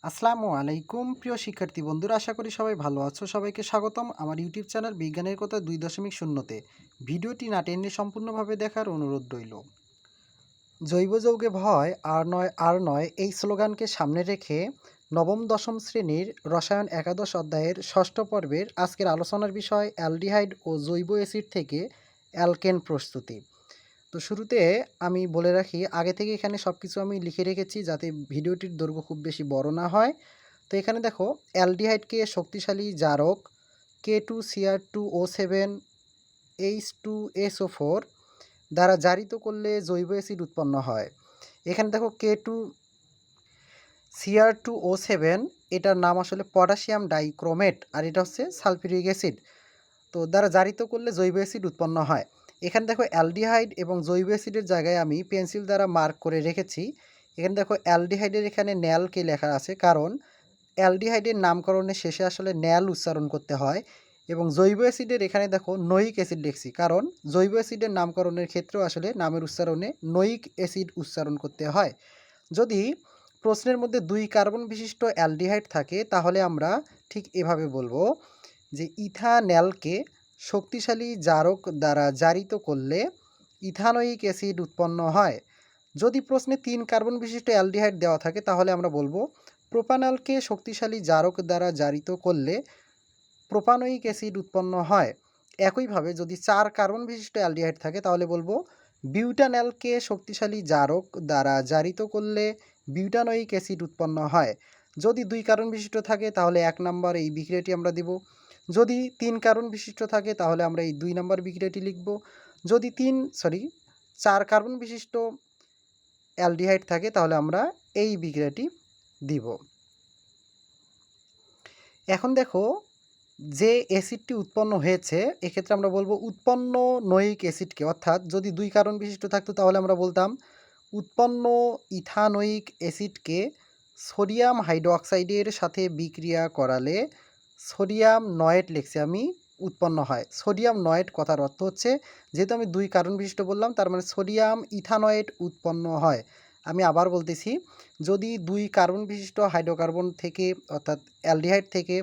আসসালামু আলাইকুম প্রিয় শিক্ষার্থী বন্ধুরা, আশা করি সবাই ভালো আছো। সবাইকে স্বাগতম আমার ইউটিউব চ্যানেল বিজ্ঞানের কথা 2.0-তে। ভিডিওটি না টেনে সম্পূর্ণভাবে দেখার অনুরোধ রইল। জৈব যৌগে ভয় আর নয় এই স্লোগানকে সামনে রেখে নবম দশম শ্রেণীর রসায়ন একাদশ অধ্যায়ের ষষ্ঠ পর্বের আজকের আলোচনার বিষয় অ্যালডিহাইড ও জৈব অ্যাসিড থেকে অ্যালকেন প্রস্তুতি। তো শুরুতে আমি বলে রাখি, আগে থেকে এখানে সব কিছু আমি লিখে রেখেছি যাতে ভিডিওটির দৈর্ঘ্য খুব বেশি বড় না হয়। তো এখানে দেখো, অ্যালডিহাইডকে শক্তিশালী জারক K2Cr2O7 H2SO4 দ্বারা জারিত করলে জৈব অ্যাসিড উৎপন্ন হয়। এখানে দেখো K2Cr2O7, এটার নাম আসলে পটাশিয়াম ডাইক্রোমেট, আর এটা হচ্ছে সালফিউরিক অ্যাসিড। তো দ্বারা জারিত করলে জৈব অ্যাসিড উৎপন্ন হয়। এখানে দেখো অ্যালডিহাইড এবং জৈব অ্যাসিডের জায়গায় আমি পেন্সিল দ্বারা মার্ক করে রেখেছি। এখানে দেখো অ্যালডিহাইডের এখানে ন্যালকে লেখা আছে, কারণ অ্যালডিহাইডের নামকরণের শেষে আসলে ন্যাল উচ্চারণ করতে হয়। এবং জৈব অ্যাসিডের এখানে দেখো নয়িক অ্যাসিড লিখছি, কারণ জৈব অ্যাসিডের নামকরণের ক্ষেত্রেও আসলে নামের উচ্চারণে নয়িক অ্যাসিড উচ্চারণ করতে হয়। যদি প্রশ্নের মধ্যে 2 কার্বন বিশিষ্ট অ্যালডিহাইড থাকে তাহলে আমরা ঠিক এভাবে বলবো যে ইথানলকে শক্তিশালী জারক দ্বারা জারিত করলে ইথানোয়িক অ্যাসিড উৎপন্ন হয়। যদি প্রশ্নে 3 কার্বন বিশিষ্ট অ্যালডিহাইড দেওয়া থাকে তাহলে আমরা বলবো প্রোপানলকে শক্তিশালী জারক দ্বারা জারিত করলে প্রোপানোয়িক অ্যাসিড উৎপন্ন হয়। একইভাবে যদি 4 কার্বন বিশিষ্ট অ্যালডিহাইড থাকে তাহলে বলবো বিউটানলকে শক্তিশালী জারক দ্বারা জারিত করলে বিউটানোয়িক অ্যাসিড উৎপন্ন হয়। যদি 2 কার্বন বিশিষ্ট থাকে তাহলে 1 নম্বর এই বিক্রিয়াটি আমরা দেব। যদি 3 কার্বন বিশিষ্ট থাকে তাহলে আমরা এই 2 নম্বর বিক্রিয়াটি লিখব। যদি 4 কার্বন বিশিষ্ট অ্যালডিহাইড থাকে তাহলে আমরা এই বিক্রিয়াটি দিব। এখন দেখো, যে অ্যাসিডটি উৎপন্ন হয়েছে এক্ষেত্রে আমরা বলবো উৎপন্ন নয়িক অ্যাসিডকে, অর্থাৎ যদি 2 কার্বন বিশিষ্ট থাকতো তাহলে আমরা বলতাম উৎপন্ন ইথানোয়িক অ্যাসিডকে সোডিয়াম হাইড্রোক্সাইডের সাথে বিক্রিয়া করালে সোডিয়াম নয়েট লিখছি আমি উৎপন্ন হয়। সোডিয়াম নয়েট কথার অর্থ হচ্ছে, যেহেতু আমি 2 কার্বন বিশিষ্ট বললাম তার মানে সোডিয়াম ইথানয়েট উৎপন্ন হয়। আমি আবার বলতেছি, যদি 2 কার্বন বিশিষ্ট হাইড্রোকার্বন থেকে অর্থাৎ অ্যালডিহাইড থেকে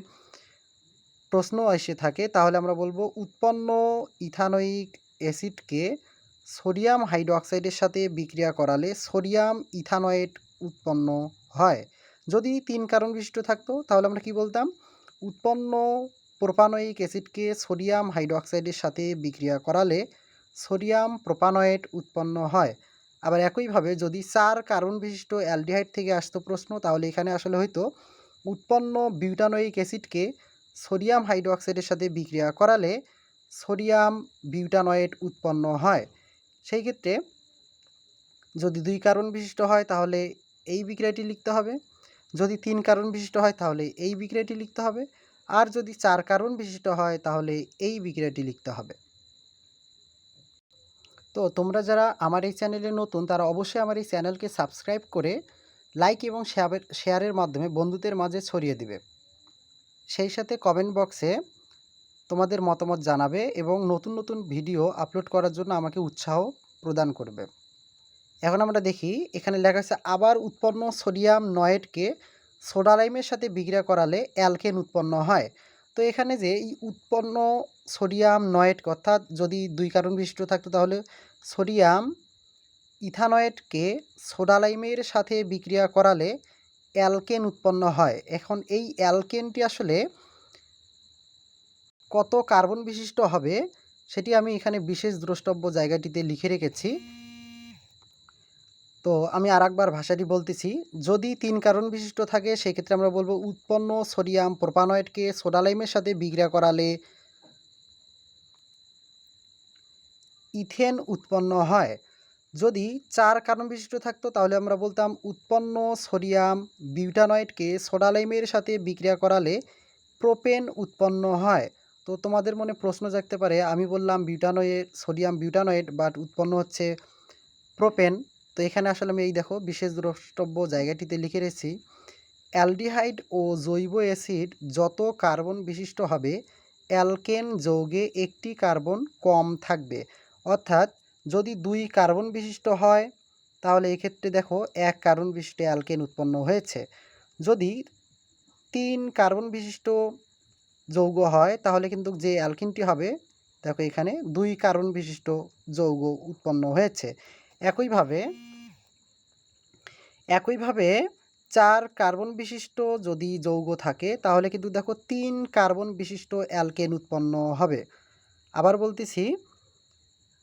প্রশ্ন এসে থাকে তাহলে আমরা বলবো উৎপন্ন ইথানোয়িক অ্যাসিডকে সোডিয়াম হাইড্রোক্সাইডের সাথে বিক্রিয়া করালে সোডিয়াম ইথানয়েট উৎপন্ন হয়। যদি 3 কার্বন বিশিষ্ট থাকতো তাহলে আমরা কি বলতাম, উৎপন্ন প্রোপানোয়িক অ্যাসিডকে সোডিয়াম হাইড্রোক্সাইডের সাথে বিক্রিয়া করালে সোডিয়াম প্রোপানয়েট উৎপন্ন হয়। আবার একইভাবে যদি 4 কার্বন বিশিষ্ট অ্যালডিহাইড থেকে আসতো প্রশ্ন তাহলে এখানে আসলে হয়তো উৎপন্ন বিউটানোয়িক অ্যাসিডকে সোডিয়াম হাইড্রোক্সাইডের সাথে বিক্রিয়া করালে সোডিয়াম বিউটানয়েট উৎপন্ন হয়। সেই ক্ষেত্রে যদি 2 কার্বন বিশিষ্ট হয় তাহলে এই বিক্রিয়াটি লিখতে হবে। যদি 3 কার্বন বিশিষ্ট হয় তাহলে এই বিক্রিয়াটি লিখতে হবে। আর যদি 4 কার্বন বিশিষ্ট হয় তাহলে এই বিক্রিয়াটি লিখতে হবে। তো তোমরা যারা আমার এই চ্যানেলে নতুন তারা অবশ্যই আমার এই চ্যানেলকে সাবস্ক্রাইব করে লাইক এবং শেয়ারের মাধ্যমে বন্ধুদের মাঝে ছড়িয়ে দিবে। সেই সাথে কমেন্ট বক্সে তোমাদের মতামত জানাবে এবং নতুন নতুন ভিডিও আপলোড করার জন্য আমাকে উৎসাহ প্রদান করবে। এখন আমরা দেখি, এখানে লেখা আছে আবার উৎপন্ন সোডিয়াম নয়েটকে সোডা লাইমের সাথে বিক্রিয়া করালে অ্যালকেন উৎপন্ন হয়। তো এখানে যে এই উৎপন্ন সোডিয়াম নয়েট, অর্থাৎ যদি 2 কার্বন বিশিষ্ট থাকতো তাহলে সোডিয়াম ইথানয়েটকে সোডা লাইমের সাথে বিক্রিয়া করালে অ্যালকেন উৎপন্ন হয়। এখন এই অ্যালকেনটি আসলে কত কার্বন বিশিষ্ট হবে সেটি আমি এখানে বিশেষ দ্রষ্টব্য জায়গাটিতে লিখে রেখেছি। তো আমি আরেকবার ভাষাটি বলতেছি, যদি 3 কার্বন বিশিষ্ট থাকে সেক্ষেত্রে আমরা বলবো উৎপন্ন সোডিয়াম প্রোপানয়েটকে সোডা লাইমের সাথে বিক্রিয়া করালে ইথেন উৎপন্ন হয়। যদি 4 কার্বন বিশিষ্ট থাকতো তাহলে আমরা বলতাম উৎপন্ন সোডিয়াম বিউটানয়েটকে সোডা লাইমের সাথে বিক্রিয়া করালে প্রোপেন উৎপন্ন হয়। তো তোমাদের মনে প্রশ্ন জাগতে পারে, আমি বললাম সোডিয়াম বিউটানয়েট, বাট উৎপন্ন হচ্ছে প্রোপেন। তো এখানে আসলে আমি এই দেখো বিশেষ দ্রষ্টব্য জায়গাটিতে লিখে রেখেছি, অ্যালডিহাইড ও জৈব অ্যাসিড যত কার্বন বিশিষ্ট হবে অ্যালকেন যৌগে একটি কার্বন কম থাকবে। অর্থাৎ যদি 2 কার্বন বিশিষ্ট হয় তাহলে এক্ষেত্রে দেখো 1 কার্বন বিশিষ্ট অ্যালকেন উৎপন্ন হয়েছে। যদি 3 কার্বন বিশিষ্ট যৌগ হয় তাহলে কিন্তু যে অ্যালকিনটি হবে, দেখো এখানে 2 কার্বন বিশিষ্ট যৌগ উৎপন্ন হয়েছে। একইভাবে 4 কার্বন বিশিষ্ট যদি যৌগ থাকে তাহলে কিন্তু দেখো 3 কার্বন বিশিষ্ট অ্যালকেন উৎপন্ন হবে। আবার বলতেছি,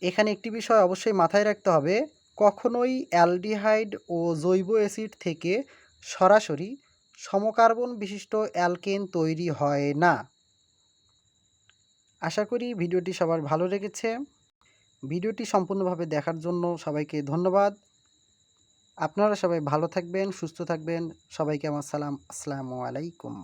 এখানে একটি বিষয় অবশ্যই মাথায় রাখতে হবে, কখনোই অ্যালডিহাইড ও জৈব অ্যাসিড থেকে সরাসরি সমকার্বন বিশিষ্ট অ্যালকেন তৈরি হয় না। আশা করি ভিডিওটি সবার ভালো লেগেছে। ভিডিওটি সম্পূর্ণভাবে দেখার জন্য সবাইকে ধন্যবাদ। আপনারা সবাই ভালো থাকবেন, সুস্থ থাকবেন। সবাইকে আমার সালাম। আসসালামু আলাইকুম।